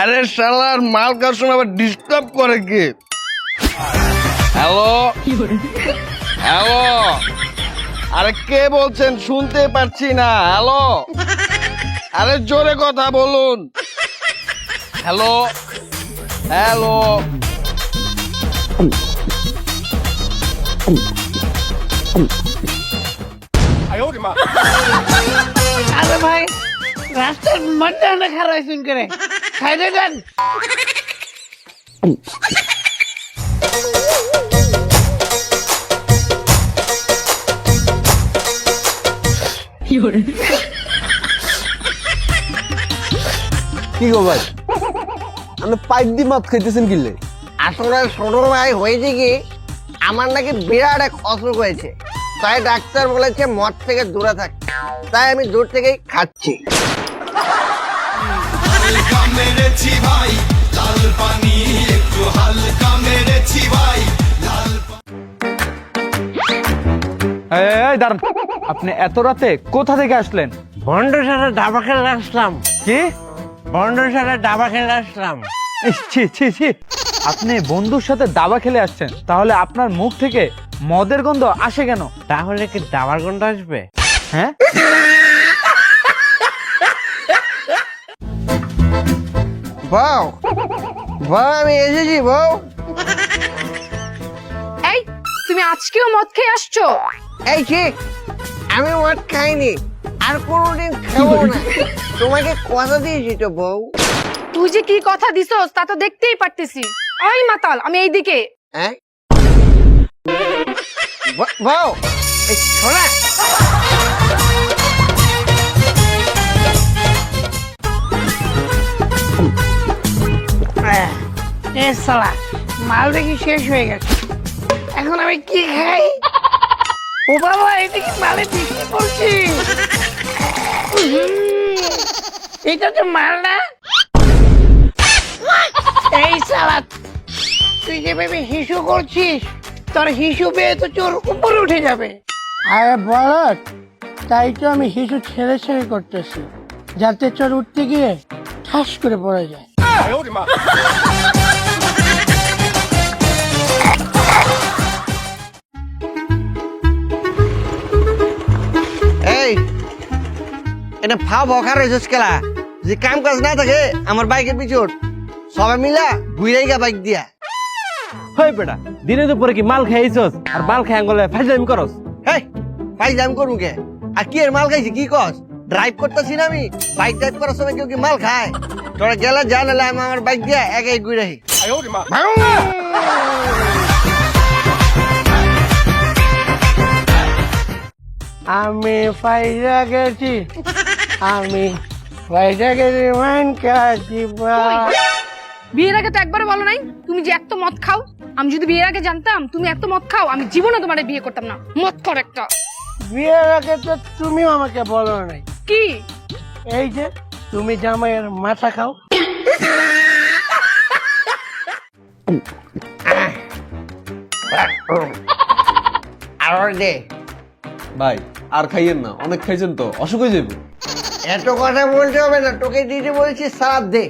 আরে শালার মাল খাওয়ার সময় আবার ডিস্টার্ব করে কে? হ্যালো হ্যালো, আরে কে বলছেন? শুনতে পাচ্ছি না। হ্যালো, আরে জোরে কথা বলুন। হ্যালো হ্যালো, আরে ভাই রাস্তার মধ্যে অনেক খারাপ শুন করে খাইতে দেন। কি গো ভাই, আপনি পাইপ দিয়ে মাছ খাইতেছেন কিলে? আসলে ছোট ভাই হয়েছে কি, আমার নাকি বিরাট এক অসুখ হয়েছে, তাই ডাক্তার বলেছে মদ থেকে দূরে থাকতে, তাই আমি দূর থেকেই খাচ্ছি। এই দাঁড়ান, আপনি এত রাতে কোথা থেকে আসলেন? বন্ডর সাথে ডাবা খেলে আসলাম। কি? বন্ডর সাথে ডাবা খেলে আসলাম। ইস, ছি ছি ছি, আপনি বন্ধুর সাথে দাবা খেলে আসছেন, তাহলে আপনার মুখ থেকে মদের গন্ধ আসে কেন? তাহলে কি ডাবার গন্ধ আসবে? হ্যাঁ, বউ বউ আমি এসেছি বউ। এই তুমি আজকেও মদ খেয়ে আসছো? এই ঠিক, আমি মদ খাইনি আর কোনোদিন খাবো না, তোমাকে কথা দিয়েছি তো বউ। তুই যে কি কথা দিছস তা তো দেখতেই পারতেছি। ওই মাতাল, আমি এইদিকে। হ্যাঁ বউ, এই শোনা, এ শালা মাল দেখি শেষ হয়ে গেছে, এখন আমি কি খাই? ও বাবা, এটা কি মালে বৃষ্টি পড়ছে? এটা তো মাল না। এই শালা, তুই যে ভেবে হিসু করছিস, তোর হিসু পেয়ে তো চোর উপরে উঠে যাবে। আরে বলত, তাই তো আমি হিসু ছেড়ে ছেড়ে করতেছি, যাতে চোর উঠতে গিয়ে ঠাস করে পড়ে যায়। এই এটা ফাও বখার হয়েছিস খেলা, যে কাম কাজ না থাকে আমার বাইকের পিছন সবাই মিলা ঘুরাই গা বাইক দিয়া। হই বেটা, দিনে দুপুরে কি মাল খাইছস আর মাল খাই আঙ্গলে ফাইজলামি করস? হেই বাইক দাম করুন কে? আর কি এর মাল খাইছি কি কস? ড্রাইভ করতেছি না আমি, বাইক ড্রাইভ করার সময় কেউ কি মাল খায়? তোরা গেলে যা, নাহলে আমি আমার বাইক দিয়া একাই ঘুরাই। আমি ফাইজা গেছি, আমি ফাইজা গেছি মান কাছি বা। বিয়ের আগে তো একবারও বলো নাই তুমি যে এত মদ খাও। আমি যদি বিয়ের আগে জানতাম তুমি এত মদ খাও, আমি জীবনে তোমারে বিয়ে করতাম না। মদ কর একটা। বিয়ের আগে তো তুমিও আমাকে বলো নাই। কি? এই যে তুমি জামাইয়ের মাথা খাও। আর দে ভাই আর খাইয়েন না, অনেক খাইছেন তো, অসুখ হয়ে যাবে। এত কথা বলতে হবে না, তোকে দিতে বলছি সালাদ দে।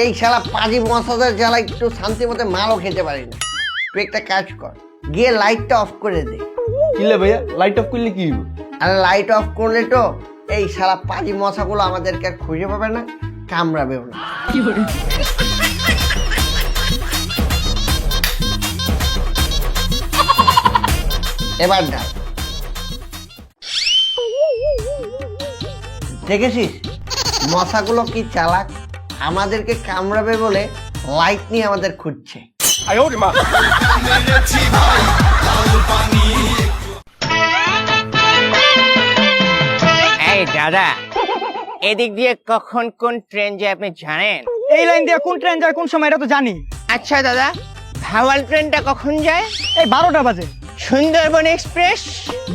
এই শালা পাজি মশাদের জ্বালা একটু শান্তি মতো মালও খেতে পারি না। তুই একটা কাজ কর, গিয়ে লাইটটা অফ করে দে। কিলে ভাইয়া, লাইট অফ করলে কি হইব? আর লাইট অফ করলে তো এই শালা পাজি মশাগুলো আমাদেরকে আর খুঁজে পাবে না, কামড়াবেও না। এবার ডাল দেখেছিস মশাগুলো কি চালাক, আমাদেরকে কামড়াবে বলে লাইট নিয়ে আমাদের খুঁজছে। এই দাদা, এদিক দিয়ে কখন কোন ট্রেন যায় আপনি জানেন? এই লাইন দিয়ে কোন ট্রেন যায় কোন সময় এটা তো জানি। আচ্ছা দাদা, ভাওয়াল ট্রেনটা কখন যায়? এই 12টা বাজে। সুন্দরবন এক্সপ্রেস?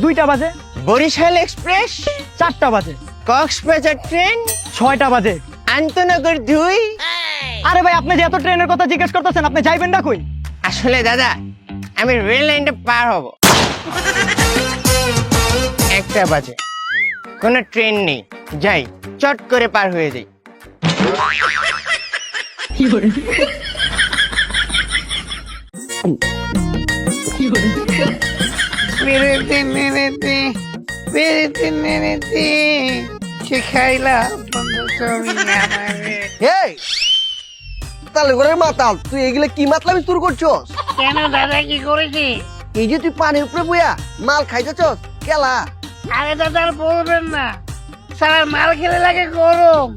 2টা বাজে। বরিশাল এক্সপ্রেস? 4টা বাজে। কক্সবাজার ট্রেন? 6টা বাজে। আন্তনগর 2। আরে ভাই আপনি যে এত ট্রেনের কথা জিজ্ঞেস করতেছেন আপনি যাইবেন না কই? আসলে দাদা আমি রেল লাইনটা পার হব, 1টা বাজে, কোনো ট্রেন নেই, যাই চট করে পার হয়ে যাই। মেরেতে মেরেতে মেরেতে মেরেতে শিখাইলা বন্ধু তুমি আমারে। এই তাহলে করে মাতাল, তুই এগুলা কি মাতলামি শুরু করছস? কেন দাদা কি করেছি? এই যে তুই পানির উপরে বইয়া মাল খাইতেছস কেলা? আরে দাদা আর বলবেন না, সারা মাল খেলে লাগে গরম,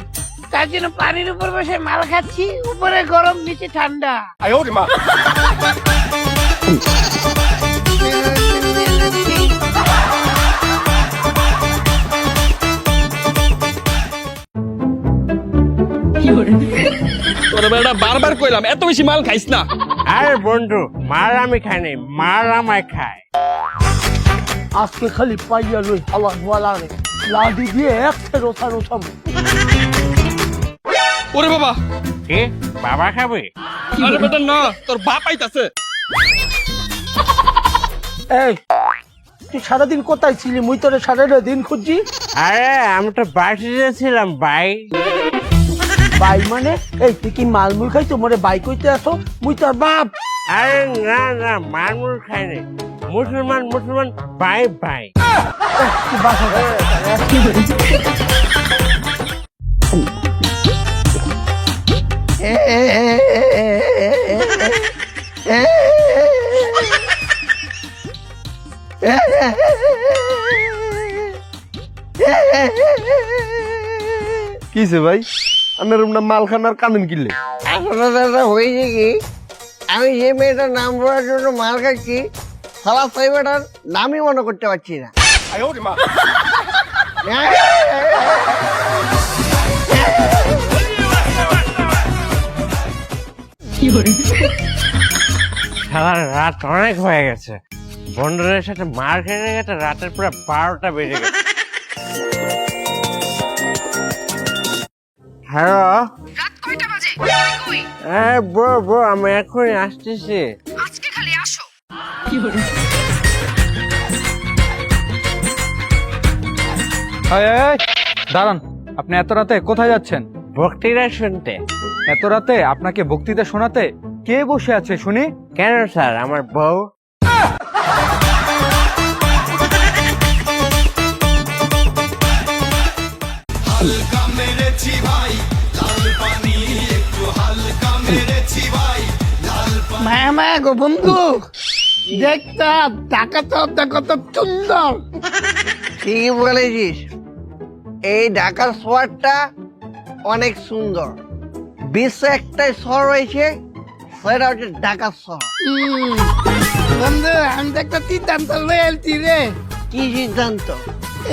তার জন্য পানির উপর বসে মাল খাচ্ছি, উপরে গরম নিচে ঠান্ডা। তোর বেটা বারবার কইলাম এত বেশি মাল খাইস না। আরে বন্ধু, মার আমি খাই নাই, মার আমায় খায়। আজকে খালি পাইয়া লই হালা ওয়ালা রে লাডি দিয়ে একটা রোথা রোথাবো। ওরে বাবা, কে বাবা খাবে? আরে বেটা না, তোর বাপ আইতাছে। এই তুই সারাদিন কোথায় ছিলি? মুই তোরে সারাটা দিন খুঁজছি। আরে আমি তো বাড়িতে ছিলাম ভাই। বাই মানে এই তুই কি মালমুল খাই তোমরে বাই কইতে আসো? মুই তোর বাপ। আরে না না, মারমুর খাই নাই, মুসলমান মুসলমান ভাই ভাই। তুই বাসা যা। কিছে ভাই, আমার না মাল খানার কানুন কিনলে? আসলে দাদা হয়েছে কি, আমি যে মেয়েটার নাম বলার জন্য মাল খাচ্ছি, সালা সেই মেয়েটার নামই মনে করতে পারছি না। সারা রাত অনেক হয়ে গেছে, বন্ধুদের সাথে মার খেতে গেছে, রাতের পুরো 12টা বেজে গেছে। হ্যালো, রাত কয়টা বাজে? তুমি কই? হ্যাঁ বো আমি এখনই আসতেছি। আজকে খালি আসো। এই, এই, দাঁড়ান, আপনি এত রাতে কোথায় যাচ্ছেন? বক্তৃতা শুনতে। এত রাতে আপনাকে বক্তৃতা শোনাতে কে বসে আছে শুনি? কেন স্যার, আমার বউ। মায়া মায়া গো বন্ধু, দেখতাম ঢাকা কত সুন্দর। ঠিকই বলেছিস, এই ঢাকার শহরটা অনেক সুন্দর। বিশ্বে একটাই শহর রয়েছে, সেটা হচ্ছে ঢাকা শহর। বন্ধু আমি তো একটা সিদ্ধান্ত লয়েছি রে। কি সিদ্ধান্ত?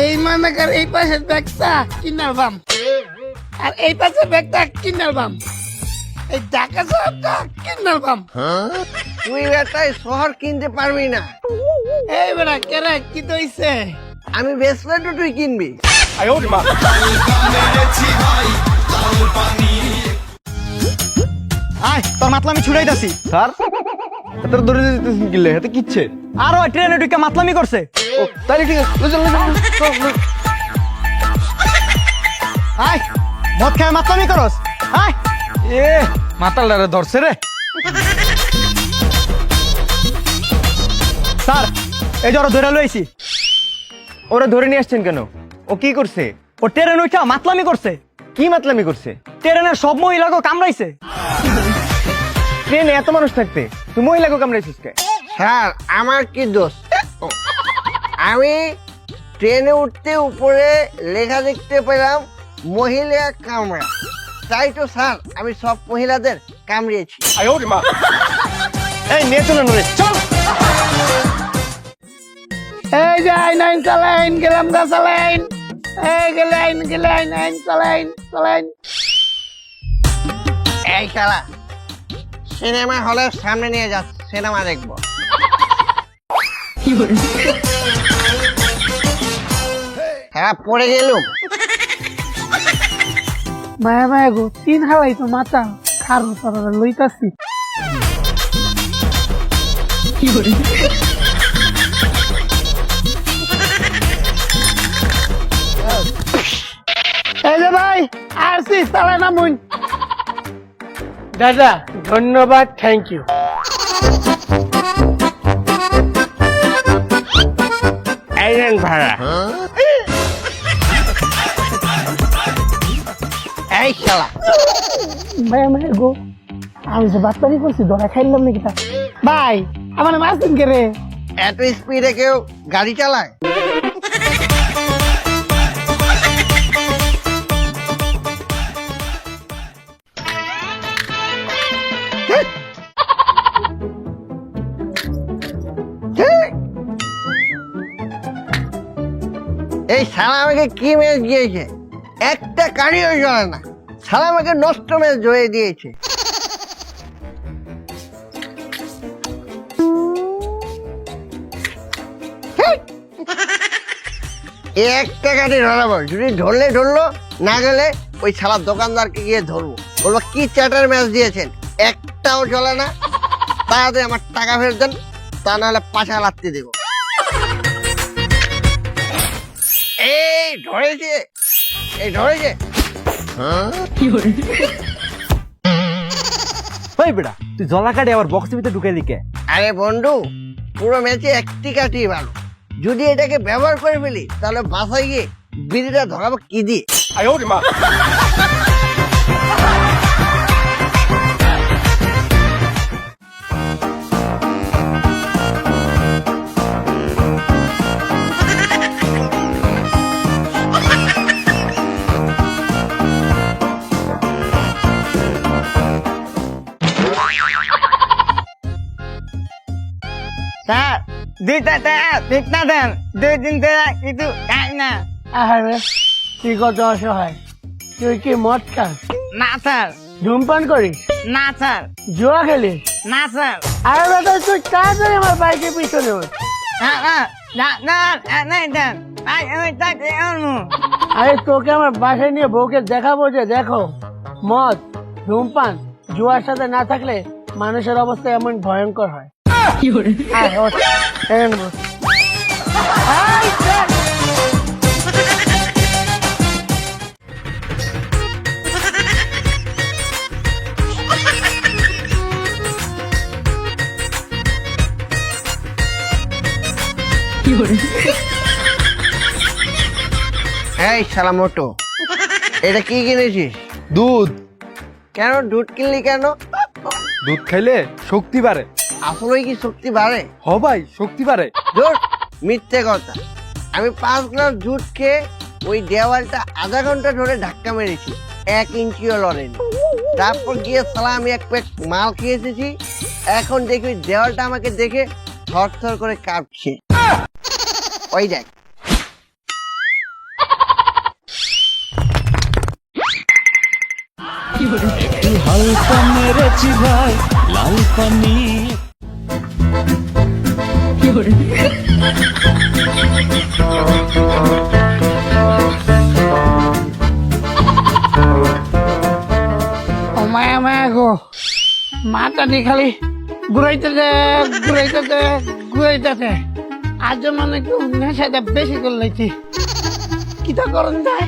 এই মনে কর এই পাশের ব্যাগটা কিনার বাম, আর এই পাশের ব্যাগটা কিনার বাম, এই ঢাকা শহরটা কিনার বাম। তুই বেটাই শহর কিনতে পারবি না। এই বেড়া কেরে কি দইছে? আমি বেচলে তো তুই কিনবি। আয় তোর মাতলামি ছুড়াইতাছি। স্যার, এত ধরে দিতেছেন কিনলে? এতে কিচ্ছে? আর ওই ট্রেনে ঢুকে মাতলামি করছে। ও তাহলে ঠিক আছে, চল, চল, চল, চল। আয় মদ খায় মাতলামি করস। আয় এ মাতালটারে ধরছে রে। স্যার এই যে ওরা ধরে লইছি। ওরা ধরে নিয়ে আসছেন কেন? ও কি করছে? ও ট্রেন উঠা মাতলামি করছে। কি মাতলামি করছে? ট্রেনের সব মহিলাকে কামড়াইছে। ট্রেনে এত মানুষ থাকতে তুই মহিলাকে কামড়াইছিস কে? স্যার আমার কি দোষ? আমি ট্রেনে উঠতে উপরে লেখা দেখতে পেলাম মহিলা কামড়া, তাই তো স্যার আমি সব মহিলাদের কামড়িয়েছি। এই নিয়ে চলেন রে, চল। এই যে আইন চালাইন গেলাম গা চালাইন, এই গেলাইন গেলাইন আইন চালাইন চালাইন। এই খেলা সিনেমা হলের সামনে নিয়ে যাচ্ছে, সিনেমা দেখবো। হ্যাঁ পড়ে গেলুম। মায়া মায়া গো 3 হালাই তো মাথা খারু তারা লইতাছি। এই যে ভাই আসছি তারা নামুন। দাদা ধন্যবাদ, থ্যাংক ইউ। এই নেন ভাড়া। এই শালা মায়া মায়া গো আমি যে বাচ্চারি করছি ধরা খাইলাম নাকি তা। ভাই আমার মাছ দিন কে রে? এত স্পিডে কেউ গাড়ি চালায়? এই শালা আমাকে কি ম্যাচ দিয়েছে? একটা কারিও চলে না, শালা আমাকে নষ্ট ম্যাচ জয়ে দিয়েছে। একটা গাড়ি ধরাবো, যদি ধরলে ধরলো, না গেলে ওই শালার দোকানদারকে গিয়ে ধরবো, বলবো কি চ্যাটার ম্যাচ দিয়েছেন, একটাও চলে না, তাড়াতাড়ি আমার টাকা ফেরত দেন, তা নাহলে পাছা লাত্তি দেবো। এই ধরেছে, এই ধরেছে। ওই বেটা তুই জলা কাটে আবার বক্সের ভিতরে ঢুকে দিকে। আরে বন্ধু, পুরো ম্যাচে একটি কাঠি ভালো, যদি এটাকে ব্যবহার করে ফেলি তাহলে বাসায় গিয়ে বিড়িটা ধরাবো কি দিয়ে? স্যার 2টা টাকা ঠিক না দেন, 2 দিন ধরে কিছু খাই না। আরে তুই কত অসহায়, তুই কি মদ খাস, না স্যার, ধূমপান করিস, না স্যার, জুয়া খেলিস? না স্যার, আরে বেটা তুই তাড়াতাড়ি আমার বাইকে পিছনে ওঠ। না না না না না দেন, আমি তাকে আরে তোকে আমার বাসায় নিয়ে বউকে দেখাবো যে দেখো মদ ধূমপান জুয়ার সাথে না থাকলে মানুষের অবস্থা এমন ভয়ঙ্কর হয়। আয়, ওঠ, এখানে বস। আয়, চল। এই শালা মোটো, এটা কি কিনেছিস? দুধ। কেন দুধ কিনলি কেন? দুধ খাইলে শক্তি বাড়ে। আসলেই কি শক্তি বাড়ে? হ ভাই শক্তি বাড়ে। দুধ মিথ্যে কথা, আমি 5 গ্লাস দুধ খেয়ে ওই দেওয়ালটা আধা ঘন্টা ধরে ধাক্কা মেরেছি, 1 ইঞ্চিও লড়েনি। তারপর গিয়ে শালা আমি এক প্যাক মাল খেয়ে এসেছি, এখন দেখি ওই দেওয়ালটা আমাকে দেখে থরথর করে কাঁপছে। ওই দেখ। হালকা মেরেছি ভাই লাল পানি। ও মায়া মায়া গো মাথাটি খালি ঘুরাইতেছে ঘুরাইতেছে ঘুরাইতেছে। আজ মানে একটু নেশাটা বেশি করে লাইছি, কিটা করুন যায়।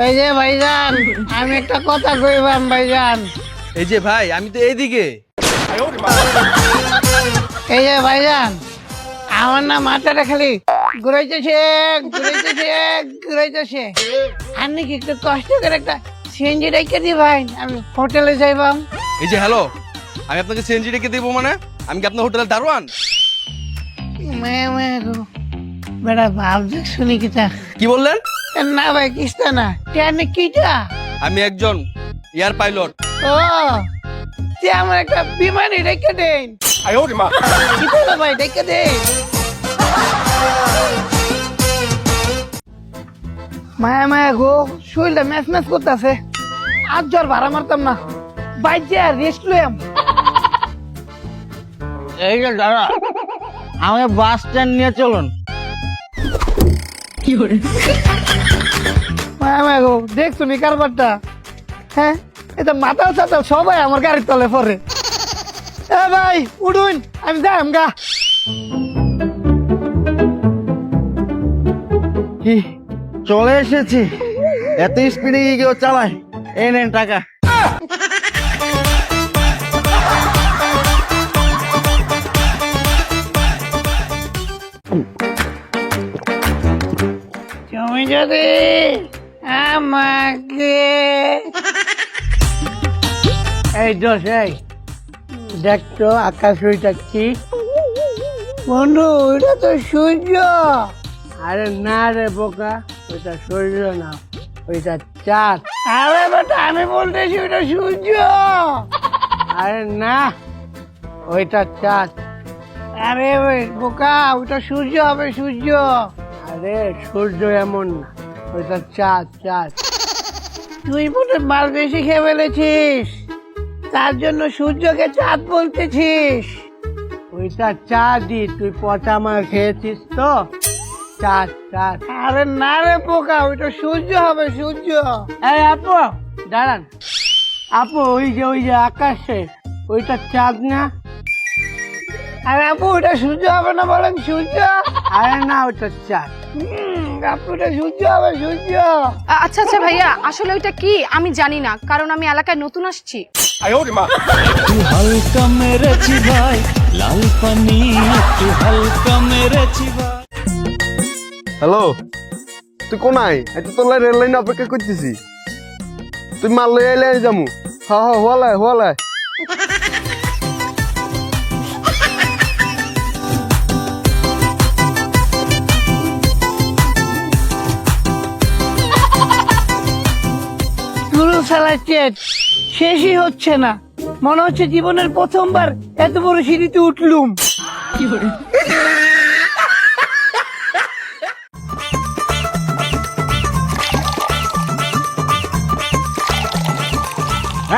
এই যে ভাইজান, আমি একটা কথা কইবাম ভাইজান। এই যে ভাই আমি তো এইদিকে। এই যে ভাইজান, আমার না মাথাটা খালি ঘুরাইতেছে ঘুরাইতেছে ঘুরাইতেছে। আর নাকি একটু কষ্ট করে একটা সিএনজি রেখে দি ভাই, আমি হোটেলে যাইবাম। এই যে হ্যালো, আমি আপনাকে সিএনজি রেখে দেবো মানে? আমি কি আপনার হোটেলের দারোয়ান? মায়া মায়া গো বেড়া ভাব দেখ শুনি কিতা। কি বললেন? না ভাই কিস্তা না, ট্রেনে কিটা? আমি একজন এয়ার পাইলট। ও তুই আমার একটা বিমানে রেখে দেন। কিতা ভাই রেখে দেন। মায়া মায়া গো শরীরটা ম্যাচ ম্যাচ করতেছে, আজ জ্বর ভাড়া মারতাম না, বাইরে রেস্ট লইম। এই যে দাদা, আমাকে বাস স্ট্যান্ড নিয়ে চলুন। মায়া গো দেখছো নি কারবারটা? হ্যাঁ, এটা মাথা সাথে সবাই আমার গাড়ির তলে পড়ে। এ ভাই উঠুন, আমি যাই আমগা। কি চলে এসেছি? এত স্পিডে কি কেউ চালায়? এই নেন টাকা। তুমি যদি আমাকে এই দোষ এই দেখতো আকাশ ওইটা কি? বন্ধু ওইটা তো সূর্য। আরে না রে বোকা, ওইটা সূর্য না, ওইটা চাঁদ। আরে বেটা আমি বলতেছি ওইটা সূর্য। আরে না, ওইটা চাঁদ। আরে ওই বোকা, ওইটা সূর্য হবে, সূর্য। আরে সূর্য এমন না, ওইটা চাঁদ, চাঁদ। তুই মনে মাল বেশি খেয়ে ফেলেছিস, তার জন্য সূর্যকে চাঁদ বলতেছিস। ওইটা চাঁদই, তুই পচা মাল খেয়েছিস তো, চাঁদ চাঁদ। আরে না রে পোকা, ওইটা সূর্য হবে, সূর্য। এই আপু দাঁড়ান, আপু ওই যে আকাশে ওইটা চাঁদ না? আরে আপু ওইটা সূর্য হবে না বলেন, সূর্য। আরে না, ওইটা চাঁদ। আপু ওটা সূর্য হবে, সূর্য। আচ্ছা আচ্ছা ভাইয়া, আসলে ওইটা কি আমি জানি না, কারণ আমি এলাকায় নতুন আসছি। একটু হালকা মেরেছি ভাই লাল পানি, একটু হালকা মেরেছি ভাই। হ্যালো, তুই কোনায়? এটা তো রেল লাইনে অপেক্ষা করতেছি। তুই মাল লই আইলে যামু। হ্যাঁ হ্যাঁ, হওয়ালায় হওয়ালায়। গুরু চালাচ্ছে, শেষই হচ্ছে না। মনে হচ্ছে জীবনের প্রথমবার এত বড় সিঁড়িতে উঠলুম।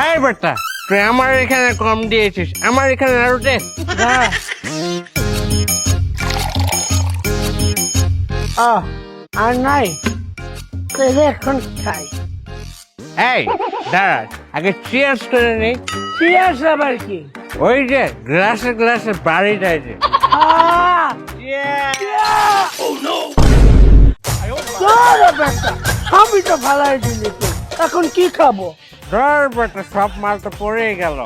এই বেটা, তুই আমার এখানে কম দিয়েছিস, আমার এখানে আরো দে। আর নাই, তাহলে এখন খাই। এই দাঁড়া, আগে চিয়ার্স করে নেই। চিয়ার্স আবার কি? ওই যে গ্লাসে গ্লাসে বাড়ি যায় যে। সবই তো ভালাই দিলি তুই, এখন কি খাবো? ধর বেটা, সব মাল তো পড়েই গেল।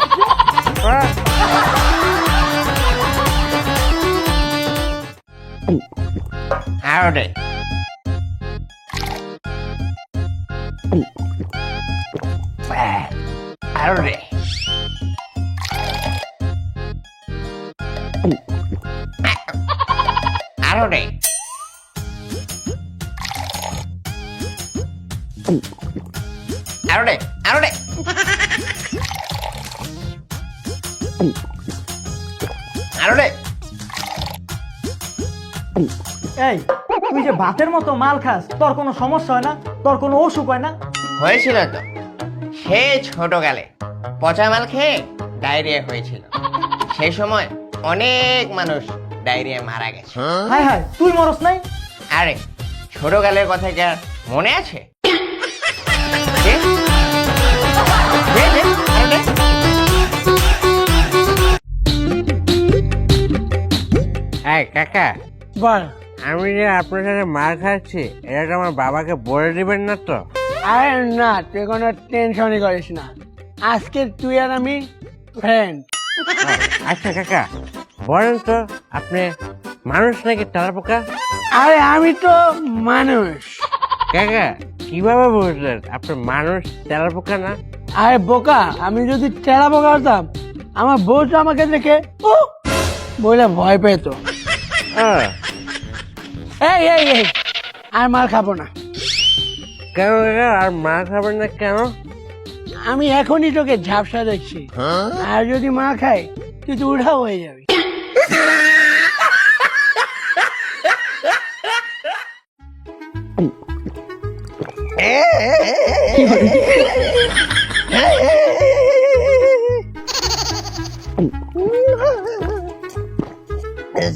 আরো দে। আরো দে। আরো দে। আরো দে, আরো দে। আরো দে। এই তুই যে ভাতের মতো মাল খাস, তোর কোনো সমস্যা হয় না? তোর কোনো অসুখ হয় না? হয়েছিল তো, সে ছোটকালে পচা মাল খেয়ে ডায়রিয়া হয়েছিল। সেই সময় অনেক মানুষ ডায়রিয়া মারা গেছে। হায় হায়, তুই মরস নাই? আরে ছোটকালের কথা কি আর মনে আছে? দে। দে, দে, আরো দে। এই কাকা, বল। আমি যে আপনার সাথে মার খাচ্ছি, এটা তো আমার বাবাকে বলে দিবেন না তো? আরে না, তুই কোনো টেনশনই করিস না। আজকে তুই আর আমি ফ্রেন্ড। আচ্ছা কাকা, বলেন তো আপনি মানুষ নাকি তেলাপোকা? আরে আমি তো মানুষ। কাকা কিভাবে বুঝলেন আপনি মানুষ তেলাপোকা না? আরে বোকা, আমি যদি টেরা বোকা হতাম, আমার বউ তো আমাকে দেখে ও বলে ভয় পেত। এই এই এই, আর মার খাবো না। কেন কাকা আর মা খাবেন না কেন? আমি এখনই তোকে ঝাপসা দেখছি, আর যদি মা খাই তুই তো উঠাও হয়ে যাবি।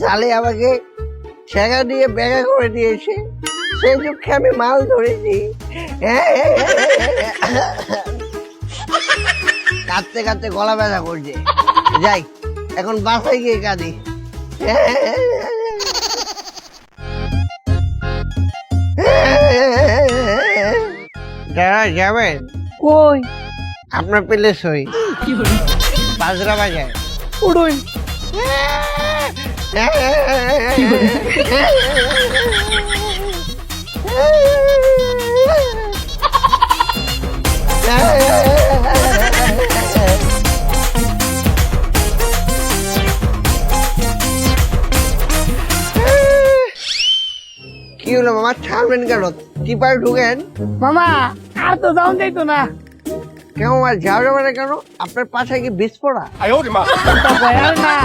শালি আমাকে ছেঁকা দিয়ে ব্যাগা করে দিয়েছে, সেই দুঃখে আমি মাল ধরেছি। কাঁদতে কাঁদতে গলা ব্যথা করছে। যাই এখন বাসায় গিয়ে কাঁদি। দাদা যাবেন কই? আপনার পেলে সই বাজরা বাজায়। উড়ুই। কি হলো মামা, ছাড়বেন কেন? টিপার ঢুকেন। মামা আর তো দাম যাইতো না। কেন আর যাও যাবে না কেন? আপনার পাশে কি বিস্ফোরা? আর না,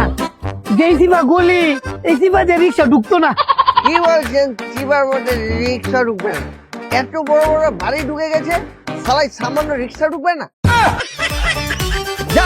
যেই সিবা গলি এই সিবা যে রিক্সা ঢুকতো না। কি বলছেন? চিবার মধ্যে রিক্সা ঢুকবে না? এত বড় বড় বাড়ি ঢুকে গেছে, সবাই সামান্য রিক্সা ঢুকবে না? যা